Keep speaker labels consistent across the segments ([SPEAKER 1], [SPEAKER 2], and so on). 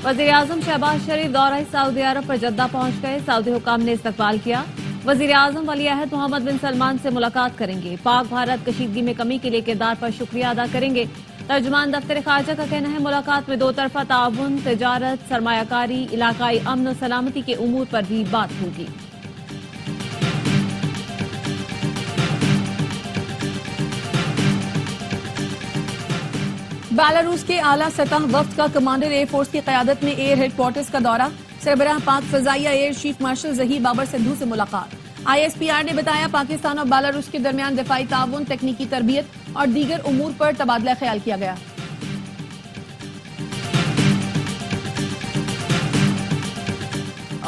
[SPEAKER 1] वज़ीर-ए-आज़म शहबाज शरीफ दौरा सऊदी अरब पर जद्दा पहुंच गए। सऊदी हुकाम ने इस्तकबाल किया। वज़ीर-ए-आज़म वली-अहद मोहम्मद बिन सलमान से मुलाकात करेंगे। पाक भारत कशीदगी में कमी के लिए किरदार पर शुक्रिया अदा करेंगे। तर्जुमान दफ्तर खारजा का कहना है मुलाकात में दो तरफा ताउन, तिजारत, सरमायाकारी, इलाकाई अमन और सलामती के उमूर पर भी बात होगी।
[SPEAKER 2] बेलारूस के आला सतह वफ्द का कमांडर एयरफोर्स की क़यादत में एयर हेडक्वार्टर्स का दौरा। सरबराह पाक फ़ज़ाइया air chief marshal Zaheer Babar Sidhu से मुलाकात। ISPR ने बताया पाकिस्तान और बेलारूस के दरमियान दिफाई ताउन, तकनीकी तरबियत और दीगर उमूर पर तबादला ख्याल किया गया।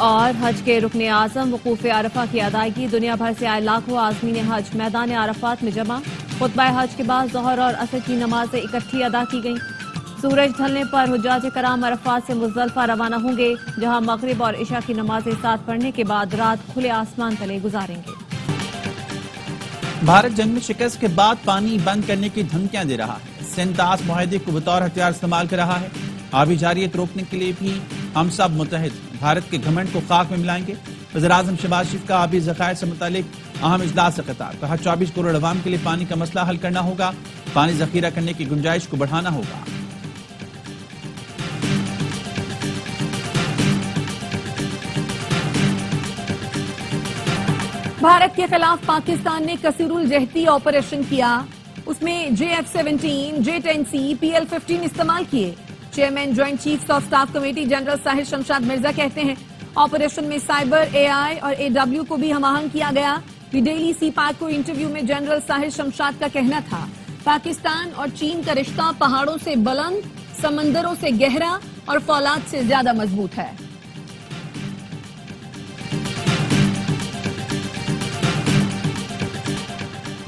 [SPEAKER 1] और हज के रुकने आजम वकूफ अरफा की अदायगी। दुनिया भर से आए लाखों आज़मीन हज मैदान अरफात में जमा। खुतबा हज के बाद ज़ोहर और असर की नमाजें इकट्ठी अदा की गईं। सूरज ढलने पर हुज्जाज कराम अरफात से मुज़दलिफा रवाना होंगे, जहां मगरिब और इशा की नमाजें साथ पढ़ने के बाद रात खुले आसमान तले गुजारेंगे।
[SPEAKER 3] भारत जंग में शिकस्त के बाद पानी बंद करने की धमकियां दे रहा है। सिंध ताश मुआहदे को बतौर हथियार इस्तेमाल कर रहा है। आबी जारियत रोकने के लिए भी हम सब मुतहद हैं। भारत के घमंड को खाक में मिलाएंगे। वज़ीर-ए-आज़म शहबाज शरीफ का आबी ज़खायर से मुतालिक अहम इजलास से खिताब। कहा 24 करोड़ अवाम के लिए पानी का मसला हल करना होगा। पानी जखीरा करने की गुंजाइश को बढ़ाना होगा।
[SPEAKER 2] भारत के खिलाफ पाकिस्तान ने कसीरुल जहती ऑपरेशन किया। उसमें JF-17, J-10C, PL-15 इस्तेमाल किए। Chairman joint chiefs of staff committee general Sahir Shamshad Mirza कहते हैं ऑपरेशन में साइबर, AI और AW को भी हम आहंग किया गया। डेली सी पैक को इंटरव्यू में जनरल साहिर शमशाद का कहना था पाकिस्तान और चीन का रिश्ता पहाड़ों से बुलंद, समंदरों से गहरा और फौलाद से ज्यादा मजबूत है।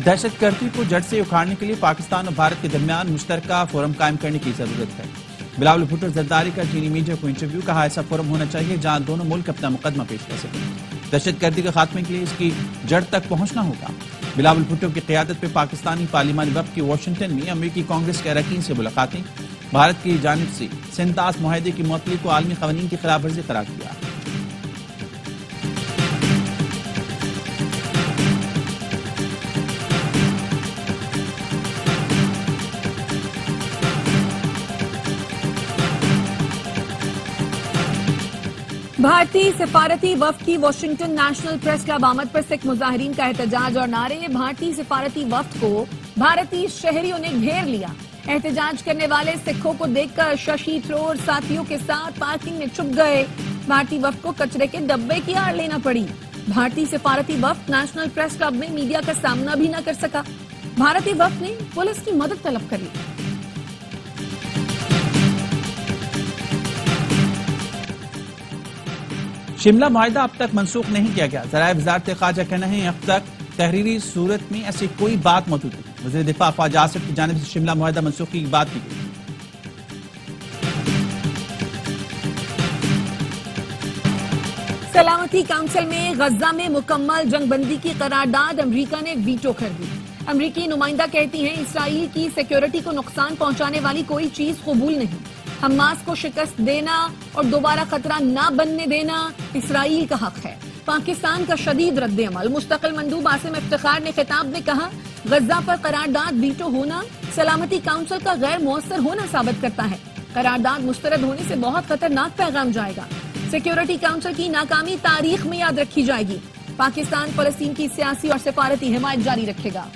[SPEAKER 3] दहशतगर्दी को जड़ से उखाड़ने के लिए पाकिस्तान और भारत के दरमियान मुश्तरका फोरम कायम करने की जरूरत है। बिलावल भुट्टो जरदारी का चीनी मीडिया को इंटरव्यू। कहा ऐसा फोरम होना चाहिए जहां दोनों मुल्क अपना मुकदमा पेश कर सकें। दहशतगर्दी के खात्मे के लिए इसकी जड़ तक पहुंचना होगा। बिलावल भुट्टो की क़यादत में पाकिस्तानी पार्लिमानी वफ़द की वाशिंगटन में अमेरिकी कांग्रेस के अरकान से मुलाकातें। भारत की जानिब से सिंध ताश मुआहदे की मुअत्तली को आलमी क़वानीन की खिलाफ वर्जी करार दिया।
[SPEAKER 2] भारतीय सिफारती वफ्द की वाशिंगटन नेशनल प्रेस क्लब आमद पर सिख मुजाहिरीन का एहतजाज और नारे। भारतीय सिफारती वफ्द को भारतीय शहरियों ने घेर लिया। एहतजाज करने वाले सिखों को देखकर शशि थरूर साथियों के साथ पार्किंग में छुप गए। भारतीय वफ्द को कचरे के डब्बे की आड़ लेना पड़ी। भारतीय सिफारती वफ्द नेशनल प्रेस क्लब में मीडिया का सामना भी न कर सका। भारतीय वफ्द ने पुलिस की मदद तलब कर ली।
[SPEAKER 3] शिमला मुआहिदा अब तक मनसूख नहीं किया गया। ज़राए वज़ारत ख़ारजा कहना है अब तक तहरीरी सूरत में ऐसी कोई बात मौजूद नहीं। वज़ीर दिफा ख्वाजा आसिफ की जानिब से शिमला मुआहिदा मनसूखी की बात की गई।
[SPEAKER 2] सलामती काउंसिल में गजा में मुकम्मल जंगबंदी की करारदाद अमरीका ने वीटो कर दी। अमरीकी नुमाइंदा कहती हैं इसराइल की सिक्योरिटी को नुकसान पहुंचाने वाली कोई चीज कबूल नहीं। हमास को शिकस्त देना और दोबारा खतरा न बनने देना इसराइल का हक है। पाकिस्तान का शदीद रद्द-ए-अमल। मुस्तकिल मंदूब आसिम इफ्तिखार ने खिताब में कहा गजा पर करारदाद वीटो होना सलामती काउंसिल का गैर मुअस्सर होना साबित करता है। करारदाद मुस्तरद होने से बहुत खतरनाक पैगाम जाएगा। सिक्योरिटी काउंसिल की नाकामी तारीख में याद रखी जाएगी। पाकिस्तान फलस्तीन की सियासी और सिफारती हिमायत जारी रखेगा।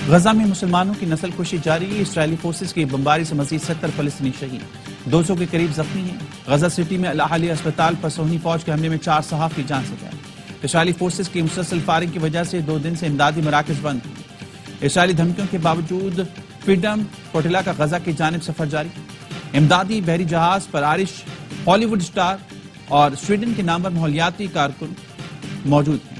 [SPEAKER 3] गजा में मुसलमानों की नस्लकुशी जारी है। इसराइली फोर्सेस की बमबारी से मजीद 70 फलस्तीनी शहीद, 200 के करीब जख्मी हैं। गजा सिटी में अल अहली अस्पताल पर सोहनी फौज के हमले में 4 सहाफ़ी जान से गए। इसराइली फोर्सेस की मुसलसल फायरिंग की वजह से 2 दिन से इमदादी मराकज बंद हैं। इसराइली धमकियों के बावजूद फ्रीडम कोटिला का गजा की जानिब सफर जारी। इमदादी बहरी जहाज पर आरिश, हॉलीवुड स्टार और स्वीडन के नामवर माहौलियाती कारकुन मौजूद हैं।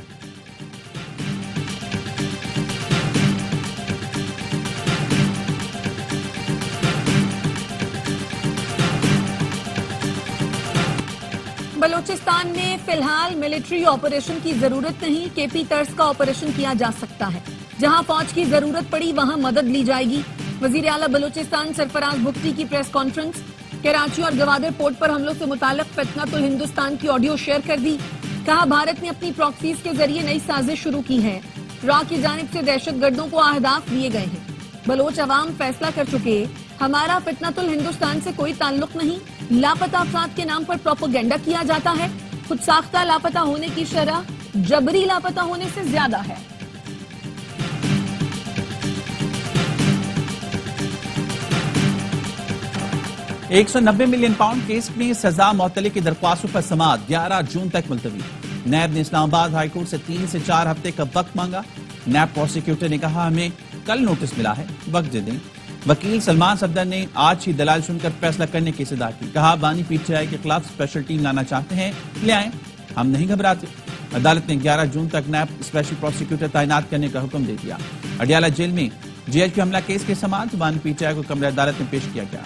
[SPEAKER 2] बलूचिस्तान में फिलहाल मिलिट्री ऑपरेशन की जरूरत नहीं, केपी तर्ज का ऑपरेशन किया जा सकता है। जहां फौज की जरूरत पड़ी वहां मदद ली जाएगी। वजीर आला बलूचिस्तान सरफराज भुगती की प्रेस कॉन्फ्रेंस। कराची और गवादर पोर्ट पर हमलों से मुताल्लिक फितनतुल हिंदुस्तान की ऑडियो शेयर कर दी। कहा भारत ने अपनी प्रॉक्सीज के जरिए नई साजिश शुरू की है। रॉ की जानिब से दहशतगर्दों को अहदाफ दिए गए हैं। बलोच अवाम फैसला कर चुके, हमारा फितनतुल हिंदुस्तान से कोई ताल्लुक नहीं। लापता अफराद के नाम पर प्रोपेगेंडा किया जाता है। खुद साख्ता लापता होने की शरह जबरी लापता होने से ज्यादा है।
[SPEAKER 3] £190 मिलियन केस में सजा मुअत्तली की दरख्वास्तों पर समाअत 11 जून तक मुलतवी। नैब ने इस्लामाबाद हाईकोर्ट से 3 से 4 हफ्ते का वक्त मांगा। नैब प्रोसिक्यूटर ने कहा, हमें कल नोटिस मिला है, वक्त दे दें। वकील सलमान सफदर ने आज ही दलाल सुनकर फैसला करने की सदा की। कहा, बानी पीटीआई के खिलाफ स्पेशल टीम लाना चाहते हैं, ले आए, हम नहीं घबराते। अदालत ने 11 जून तक नैब स्पेशल प्रोसिक्यूटर तैनात करने का हुक्म दे दिया। अडियाला जेल में जीएचपी हमला केस के समाअत बानी पीटीआई को कमरे अदालत में पेश किया गया।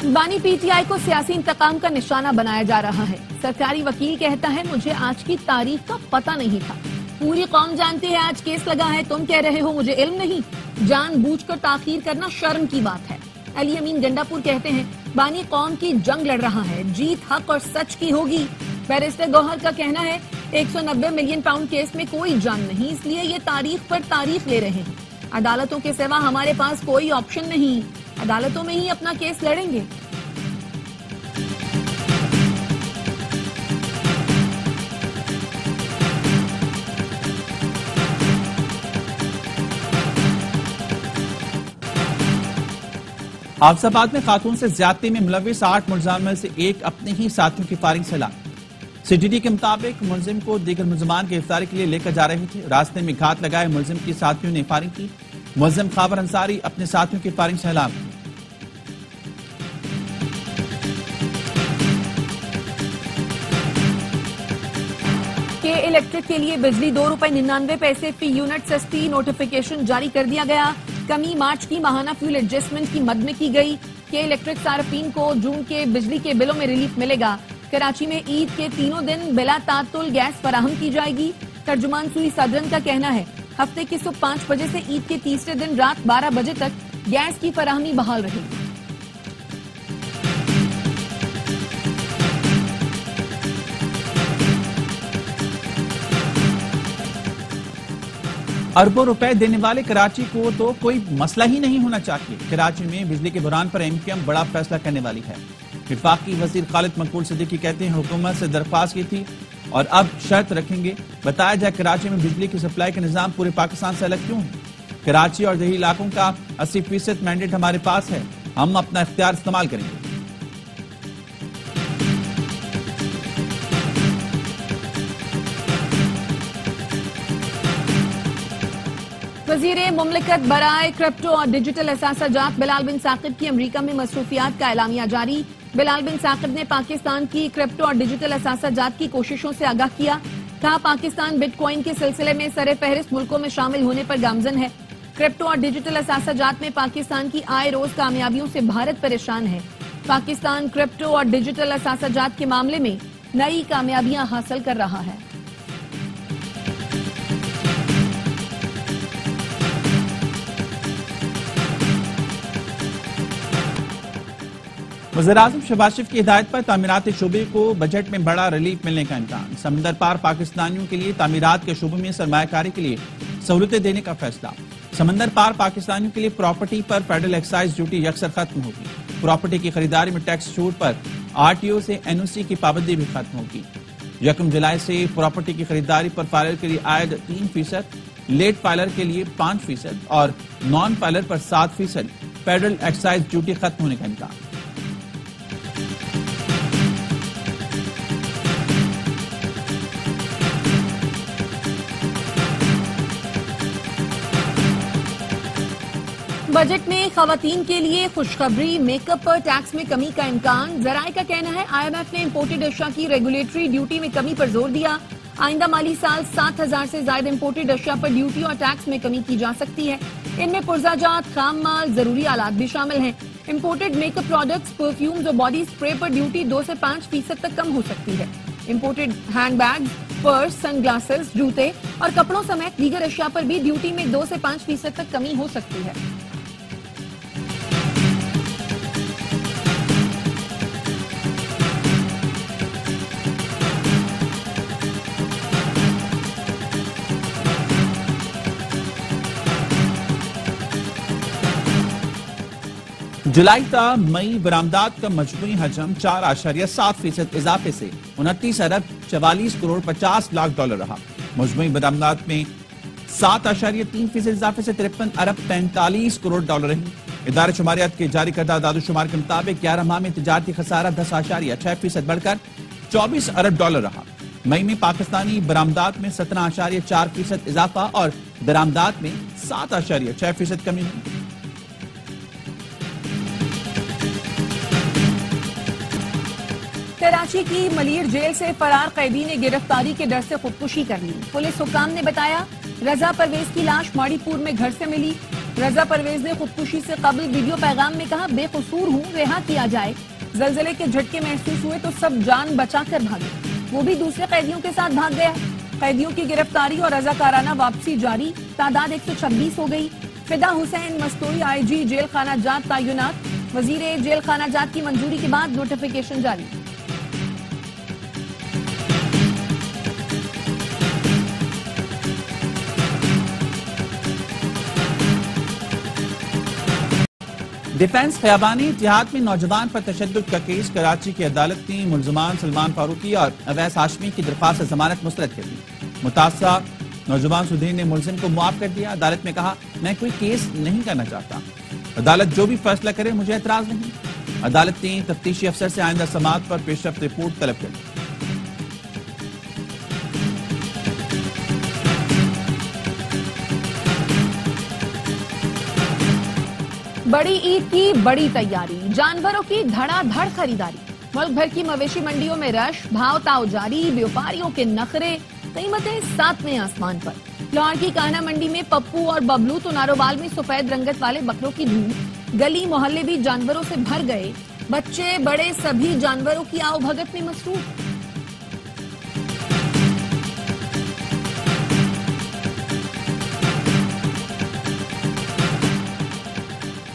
[SPEAKER 2] बानी पीटीआई को सियासी इंतकाम का निशाना बनाया जा रहा है। सरकारी वकील कहता है, मुझे आज की तारीख का पता नहीं था। पूरी कौम जानती है आज केस लगा है, तुम कह रहे हो मुझे इल्म नहीं। जानबूझकर ताखीर करना शर्म की बात है। अली अमीन गंडापुर कहते हैं, बानी कौम की जंग लड़ रहा है, जीत हक और सच की होगी। बैरिस्टर गौहर का कहना है, 190 मिलियन पाउंड केस में कोई जान नहीं, इसलिए ये तारीख पर तारीख ले रहे हैं। अदालतों के सिवा हमारे पास कोई ऑप्शन नहीं, अदालतों में ही अपना केस लड़ेंगे।
[SPEAKER 3] हाफिजाबाद में खातून से ज्यादती में मुलविस 8 मुलजाम में से एक अपने ही साथियों की फायरिंग से हलाक। सीटीडी के मुताबिक मुलजिम को दीगर मुलजमान की गिरफ्तारी के लिए लेकर जा रहे थे। रास्ते में घात लगाए मुलजिम की साथियों ने फायरिंग की। मुलजिम खाबर अंसारी अपने साथियों की फायरिंग से हलाक।
[SPEAKER 2] के इलेक्ट्रिक के लिए बिजली ₹2.99 फी यूनिट सस्ती, नोटिफिकेशन जारी कर दिया गया। कमी मार्च की माहाना फ्यूल एडजस्टमेंट की मद में की गई। के इलेक्ट्रिक सार्फिन को जून के बिजली के बिलों में रिलीफ मिलेगा। कराची में ईद के तीनों दिन बिला तातुल गैस फराहम की जाएगी। तर्जुमान सुई सदरन का कहना है, हफ्ते की सुबह 5 बजे से ईद के तीसरे दिन रात 12 बजे तक गैस की फराहमी बहाल रहेगी।
[SPEAKER 3] अरबों रुपए देने वाले कराची को तो कोई मसला ही नहीं होना चाहिए। कराची में बिजली के बहरान पर एमक्यूएम बड़ा फैसला करने वाली है। विफाकी वजीर खालिद मकबूल सिद्दीकी कहते हैं, हुकूमत से दरख्वास्त की थी और अब शर्त रखेंगे। बताया जाए, कराची में बिजली की सप्लाई का निजाम पूरे पाकिस्तान से अलग क्यों है? कराची और दही इलाकों का 80% मैंडेट हमारे पास है, हम अपना इख्तियार इस्तेमाल करेंगे।
[SPEAKER 2] वजीर मुमलिकत बराए क्रिप्टो और डिजिटल असासाजात बिलाल बिन साकिब की अमरीका में मसरूफियात का एलामिया जारी। बिलाल बिन साकिब ने पाकिस्तान की क्रिप्टो और डिजिटल असासाजात की कोशिशों से आगाह किया। कहा, पाकिस्तान बिटकॉइन के सिलसिले में सरे फहरिस्त मुल्कों में शामिल होने पर गामजन है। क्रिप्टो और डिजिटल असासाजात में पाकिस्तान की आए रोज कामयाबियों से भारत परेशान है। पाकिस्तान क्रिप्टो और डिजिटल असासाजात के मामले में नई कामयाबियां हासिल कर रहा है।
[SPEAKER 3] वज़ीर-ए-आज़म शहबाज शरीफ की हिदायत पर तामीराती शोबे को बजट में बड़ा रिलीफ मिलने का इम्कान। समंदर पार पाकिस्तानियों के लिए तामीरात के शोबे में सरमायाकारी के लिए सहूलतें देने का फैसला। समंदर पार पाकिस्तानियों के लिए प्रॉपर्टी पर फेडरल एक्साइज ड्यूटी यकसर खत्म होगी। प्रॉपर्टी की खरीदारी में टैक्स छूट पर आरटीओ से एनओसी की पाबंदी भी खत्म होगी। 1 जुलाई से प्रॉपर्टी की खरीदारी पर फाइलर के लिए आयद 3%, लेट फाइलर के लिए 5% और नॉन फाइलर पर 7% फेडरल एक्साइज ड्यूटी खत्म होने का इम्कान।
[SPEAKER 2] बजट में खवातीन के लिए खुशखबरी, मेकअप पर टैक्स में कमी का इम्कान। जराये का कहना है, IMF ने इम्पोर्टेड अशिया की रेगुलेटरी ड्यूटी में कमी पर जोर दिया। आइंदा माली साल 7,000 से ज्यादा इम्पोर्टेड अशिया पर ड्यूटी और टैक्स में कमी की जा सकती है। इनमें पुर्जाजात, खाम माल, जरूरी आलात भी शामिल हैं। इम्पोर्टेड मेकअप प्रोडक्ट्स, परफ्यूम्स और बॉडी स्प्रे पर ड्यूटी 2 से 5% तक कम हो सकती है। इम्पोर्टेड हैंडबैग्स, पर्स, सनग्लासेस, जूते और कपड़ों समेत दीगर अशिया पर भी ड्यूटी में 2 से 5% तक कमी हो सकती है।
[SPEAKER 3] जुलाई ता मई बरामदात का मजमूई हजम 4.7% इजाफे से 29 अरब 44 करोड़ 50 लाख डॉलर रहा। मजमूई बरामदात में 7.3% इजाफे से 53 अरब 45 करोड़ डॉलर रही। इदारे शुमारियात के जारी करदा दादोशुमार के मुताबिक 11 माह में तिजारती खसारा 10.6% बढ़कर 24 अरब डॉलर रहा। मई में पाकिस्तानी बरामदात में 17.4% इजाफा और बरामदात में 7.6% कमी हुई।
[SPEAKER 2] कराची की मलीर जेल से फरार कैदी ने गिरफ्तारी के डर से खुदकुशी कर ली। पुलिस हुकाम ने बताया, रजा परवेज की लाश माड़ीपुर में घर से मिली। रजा परवेज ने खुदकुशी से कबल वीडियो पैगाम में कहा, बेकसूर हूँ, रिहा किया जाए। जलजले के झटके महसूस हुए तो सब जान बचाकर भागे। वो भी दूसरे कैदियों के साथ भाग गया। कैदियों की गिरफ्तारी और रजाकाराना वापसी जारी, तादाद 126 हो गई। फिदा हुसैन मस्तूरी IG जेल खाना जात तैनात। वजीर जेल खाना जात की मंजूरी के बाद नोटिफिकेशन जारी।
[SPEAKER 3] डिफेंस खयाबानी इतिहाद में नौजवान पर तशद्दुद का केस। कराची की अदालत ने मुलजमान सलमान फारूकी और अवैस हाशमी की दरख्वास्त जमानत मुस्तरद कर दी। मुतासरा नौजवान सुधीर ने मुलजिम को मुआफ कर दिया। अदालत में कहा, मैं कोई केस नहीं करना चाहता, अदालत जो भी फैसला करे मुझे एतराज नहीं। अदालत ने तफ्तीशी अफसर से आइंदा समाअत पर पेशरफ्त रिपोर्ट तलब कर दी।
[SPEAKER 2] बड़ी ईद की बड़ी तैयारी, जानवरों की धड़ाधड़ खरीदारी। मुल्क भर की मवेशी मंडियों में रश, भाव ताव जारी, व्यापारियों के नखरे, कीमतें सातवें आसमान पर। लाहौर की कान्हा मंडी में पप्पू और बबलू तो नारोवाल में सफेद रंगत वाले बकरों की धूम। गली मोहल्ले भी जानवरों से भर गए। बच्चे बड़े सभी जानवरों की आवभगत में मसरूफ।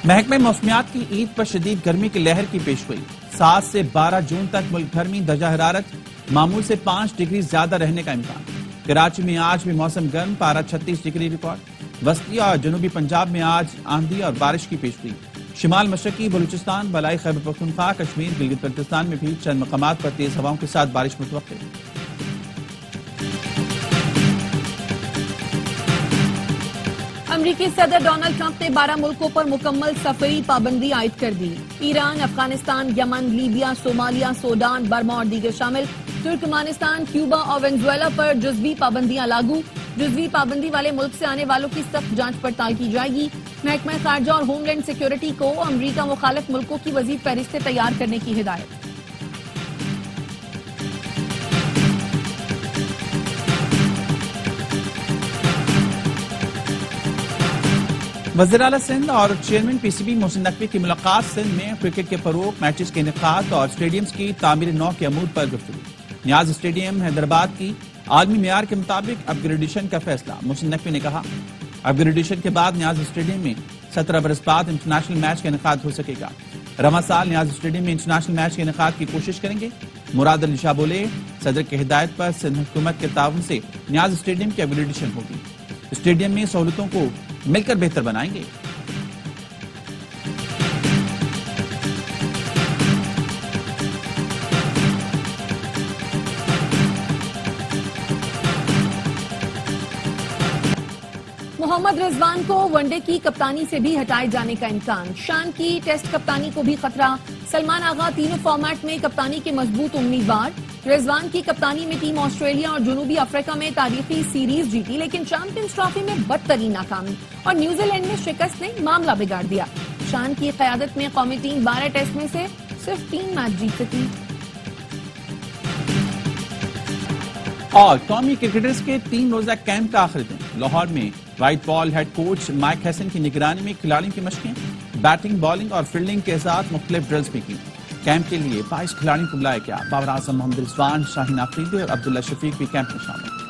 [SPEAKER 3] महकमे मौसमियात की ईद पर शदीद गर्मी की लहर की पेशगोई। 7 से 12 जून तक मुल्क भर में दर्जा हरारत मामूल से 5 डिग्री ज्यादा रहने का इम्कान। कराची में आज भी मौसम गर्म, पारा 36 डिग्री रिकॉर्ड। वस्ती और जनूबी पंजाब में आज आंधी और बारिश की पेशगोई। शिमाल मशरकी बलूचिस्तान, बलाई खैबर पख्तूनख्वा, कश्मीर, गिलगित बल्तिस्तान में भी चंद मकामात पर तेज हवाओं के साथ बारिश मुतवक्किल।
[SPEAKER 2] अमेरिकी सदर डोनाल्ड ट्रंप ने 12 मुल्कों पर मुकम्मल सफरी पाबंदी आयद कर दी। Iran, Afghanistan, Yemen, Libya, Somalia, Sudan, Burma और दीगर शामिल। तुर्कमानिस्तान, क्यूबा और वेनेजुएला पर जुज़वी पाबंदियां लागू। जुज़वी पाबंदी वाले मुल्क से आने वालों की सख्त जांच पड़ताल की जाएगी। महकमा खारजा और होमलैंड सिक्योरिटी को अमरीका मुखालिफ मुल्कों की वजीद फहरिस्तें तैयार करने की हिदायत।
[SPEAKER 3] वज़ीर आला सिंध और चेयरमैन PCB मोहसिन नकवी की मुलाकात। सिंध में क्रिकेट के फरोग, मैचेस के इनेकाद और स्टेडियम्स की तामीर नौ के अमूर पर गुफ्तगू। न्याज स्टेडियम हैदराबाद की आलमी मेयार के मुताबिक अपग्रेडेशन का फैसला। मोहसिन नकवी ने कहा, अपग्रेडेशन के बाद न्याज स्टेडियम में 17 बरस बाद इंटरनेशनल मैच का इनेकाद हो सकेगा। रवां साल न्याज स्टेडियम में इंटरनेशनल मैच के इनेकाद की कोशिश करेंगे। मुराद अली शाह बोले, सदर की हिदायत पर सिंध हुकूमत के ताउन से न्याज स्टेडियम की अपग्रेडेशन होगी। स्टेडियम में सहूलतों को मिलकर बेहतर बनाएंगे।
[SPEAKER 2] मोहम्मद रिजवान को वनडे की कप्तानी से भी हटाए जाने का इम्कान। शान की टेस्ट कप्तानी को भी खतरा। सलमान आगा तीनों फॉर्मेट में कप्तानी के मजबूत उम्मीदवार। रिजवान की कप्तानी में टीम ऑस्ट्रेलिया और जनूबी अफ्रीका में तारीखी सीरीज जीती, लेकिन चैंपियंस ट्रॉफी में बदतरीन नाकामी और न्यूजीलैंड में शिकस्त ने मामला बिगाड़ दिया। शान की क़यादत में कौमी टीम 12 टेस्ट में से सिर्फ 3 मैच जीत सकी।
[SPEAKER 3] और कौमी क्रिकेटर्स के 3 रोजा कैंप का आखिरी दिन लाहौर में white ball head coach mic Hesson की निगरानी में खिलाड़ियों की मशकें, बैटिंग, बॉलिंग और फील्डिंग के साथ मुख्तलिफ ड्रिल्स भी की। कैंप के लिए 22 खिलाड़ियों को बुलाया गया। बाबर आजम, मोहम्मद रिजवान, शाहीन अफरीदी और अब्दुल्ला शफीक भी कैंप में शामिल।